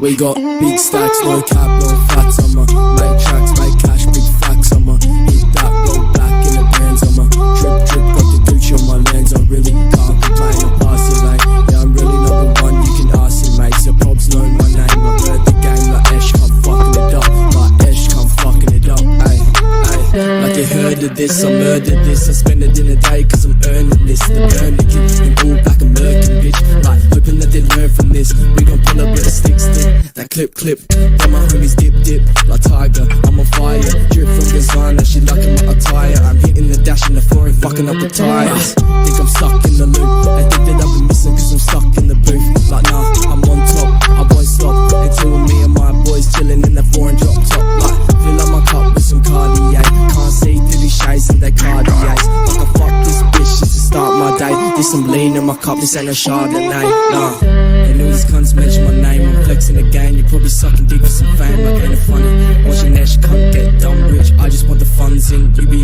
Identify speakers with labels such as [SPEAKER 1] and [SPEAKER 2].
[SPEAKER 1] We got big stacks, no cap, no flats. I'ma make tracks, make cash, big facts. I'ma hit that roll back in the bands. I'ma drip, drip, got the Gucci on my lens. I really can't complain, I'm passing like, yeah, I'm really number one, you can ask him, mate. So Probs know my name, I've heard the game like Esh, come fucking it up. Like Esh, come fucking it up, ayy, ayy. Like you heard of this, I murdered this. I spend it in a day cause I'm earning this. The burn the kids, been all back and murking, bitch. Like, hoping that they learn from this. We gon' pull up with a stick, that clip, clip. Got my homies dip, dip, like Tiger. I'm on fire, drip from designer. She liking my attire. I'm hitting the dash in the foreign, fucking up the tires. Think I'm stuck in the loop. I think that I've been missing cause I'm stuck in the booth. Like nah, I'm on top, I won't stop until me and my boys chilling in the foreign drop top. Like, fill up my cup with some Cartier. Can't see through these shades and they Cartiers. Like I fuck this bitch just to start my day. This some lean in my cup, this ain't no Chardonnay. Nah, and all these cunts mention my name. I'm flexing again, you probably sucking dick for some fame. Like ain't it funny? Watching Nash cunt get dumb rich. I just want the funds in, you be